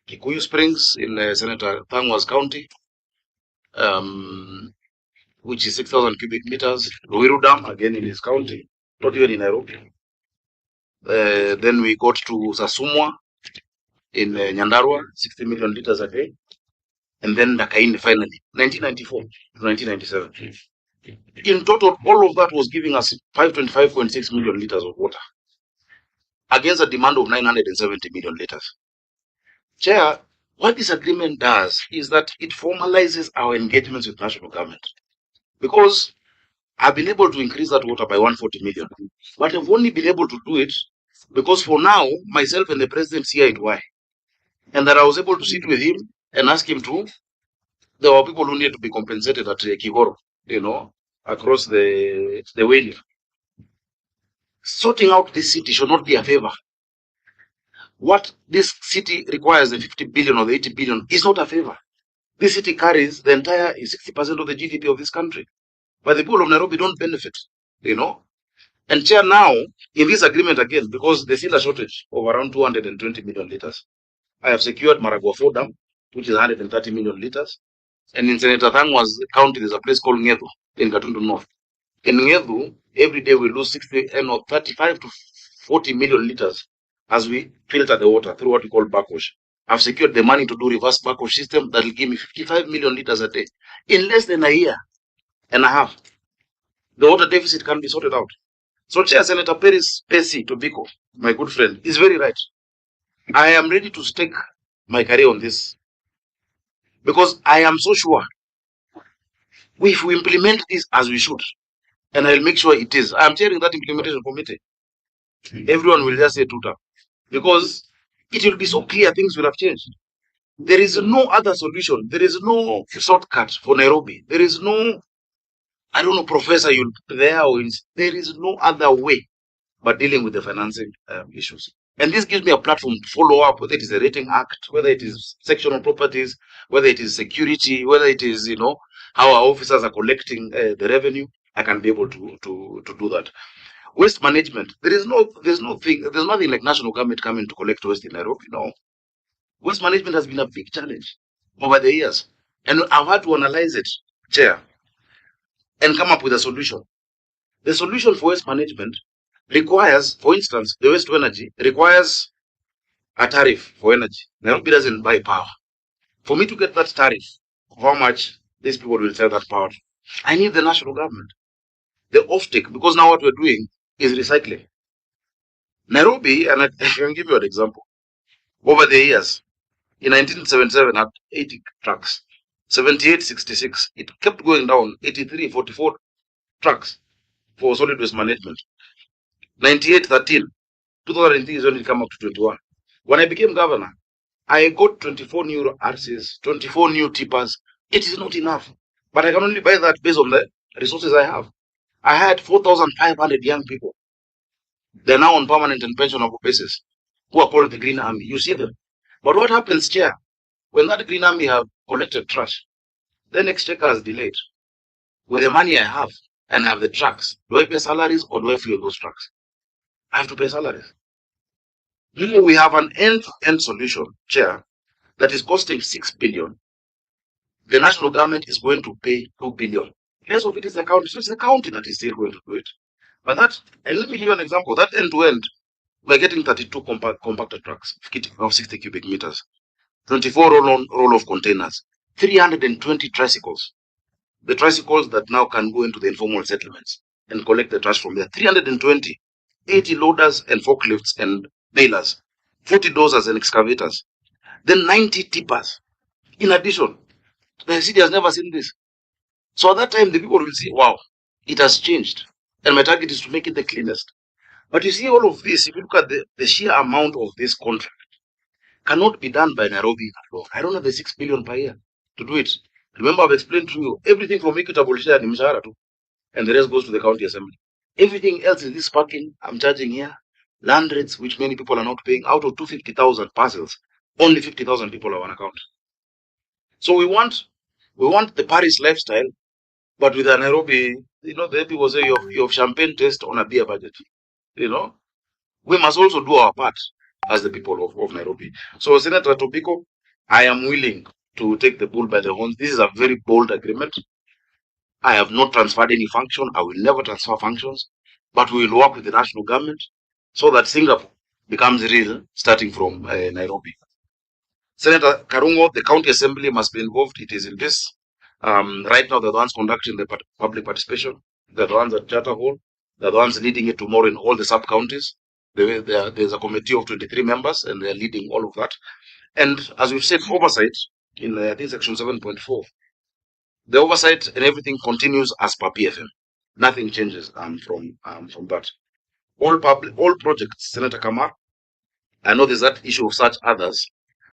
Kikuyu Springs in Senator Thangwa's county, which is 6,000 cubic meters. Ruiru Dam, again in his county, not even in Nairobi. Then we got to Sasumwa in Nyandarua, 60 million liters a day. And then Dakaini finally, 1994 to 1997. In total, all of that was giving us 525.6 million liters of water against a demand of 970 million liters. Chair, what this agreement does is that it formalizes our engagements with national government, because I've been able to increase that water by 140 million, but I've only been able to do it because for now, myself and the president see eye to eye, and that I was able to sit with him and ask him to. There were people who needed to be compensated at Kigoro, across the way. Sorting out this city should not be a favor. What this city requires, the 50 billion or the 80 billion, is not a favor. This city carries the entire 60% of the GDP of this country. But the people of Nairobi don't benefit, And Chair, now, in this agreement again, because there's still a shortage of around 220 million liters, I have secured Maragua 4 Dam, which is 130 million liters. And in Senator Thangwa's county, there's a place called Ngedu in Gatundu North. In Ngedu, every day we lose 35 to 40 million liters as we filter the water through what we call backwash. I've secured the money to do reverse backwash system that will give me 55 million liters a day. In less than a year and a half, the water deficit can be sorted out. So Chair, Senator Percy Tobiko, my good friend, is very right. I am ready to stake my career on this because I am so sure if we implement this as we should, and I'll make sure it is. I'm chairing that implementation committee. Everyone will just say tuta, because it will be so clear things will have changed. There is no other solution. There is no shortcut for Nairobi. There is no, I don't know, professor you'll there. There is no other way but dealing with the financing issues. And this gives me a platform to follow up, whether it is a rating act, whether it is sectional properties, whether it is security, whether it is, how our officers are collecting the revenue. I can be able to do that. Waste management. There's nothing like national government coming to collect waste in Nairobi. No. Waste management has been a big challenge over the years. And I've had to analyze it, Chair, and come up with a solution. The solution for waste management requires, for instance, the waste to energy requires a tariff for energy. Nairobi doesn't buy power. For me to get that tariff, how much these people will sell that power, I need the national government. The offtake, because now what we're doing is recycling. Nairobi, and I can give you an example. Over the years, in 1977, had 80 trucks. 78, 66, it kept going down. 83, 44 trucks for solid waste management. 98, 13. 2003 is when it came up to 21. When I became governor, I got 24 new RCs, 24 new tippers. It is not enough. But I can only buy that based on the resources I have. I had 4,500 young people. They're now on permanent and pensionable basis who are called the Green Army. You see them. But what happens, Chair, when that Green Army have collected trash, then exchequer is delayed. With the money I have and I have the trucks, do I pay salaries or do I fuel those trucks? I have to pay salaries. We have an end-to-end solution, Chair, that is costing 6 billion. The national government is going to pay 2 billion. Less of it is the county. So it's the county that is still going to do it. But and let me give you an example. That end-to-end, we're getting 32 compacted trucks of 60 cubic meters, 24 roll-off containers, 320 tricycles. The tricycles that now can go into the informal settlements and collect the trash from there. 320, 80 loaders and forklifts and balers, 40 dozers and excavators, then 90 tippers. In addition, the city has never seen this. So at that time, the people will say, wow, it has changed. And my target is to make it the cleanest. But you see, all of this, if you look at the sheer amount of this contract, cannot be done by Nairobi alone. I don't have the 6 billion per year to do it. Remember, I've explained to you, everything from equitable share ni mshahara too, and the rest goes to the county assembly. Everything else is this parking I'm charging here, land rates, which many people are not paying. Out of 250,000 parcels, only 50,000 people are on account. So we want the Paris lifestyle, but with a Nairobi, the people say you have champagne taste on a beer budget. We must also do our part as the people of Nairobi. So, Senator Tobiko, I am willing to take the bull by the horns. This is a very bold agreement. I have not transferred any function. I will never transfer functions, but we will work with the national government so that Singapore becomes real, starting from Nairobi. Senator Karungo, the county assembly must be involved. It is in this. Right now, they're the ones conducting the public participation. They're the ones at Charter Hall. They're the ones leading it tomorrow in all the sub counties. There's a committee of 23 members, and they're leading all of that. And as we've said, oversight in I think section 7.4, the oversight and everything continues as per PFM. Nothing changes from that. All projects, Senator Kamar. I know there's that issue of such others.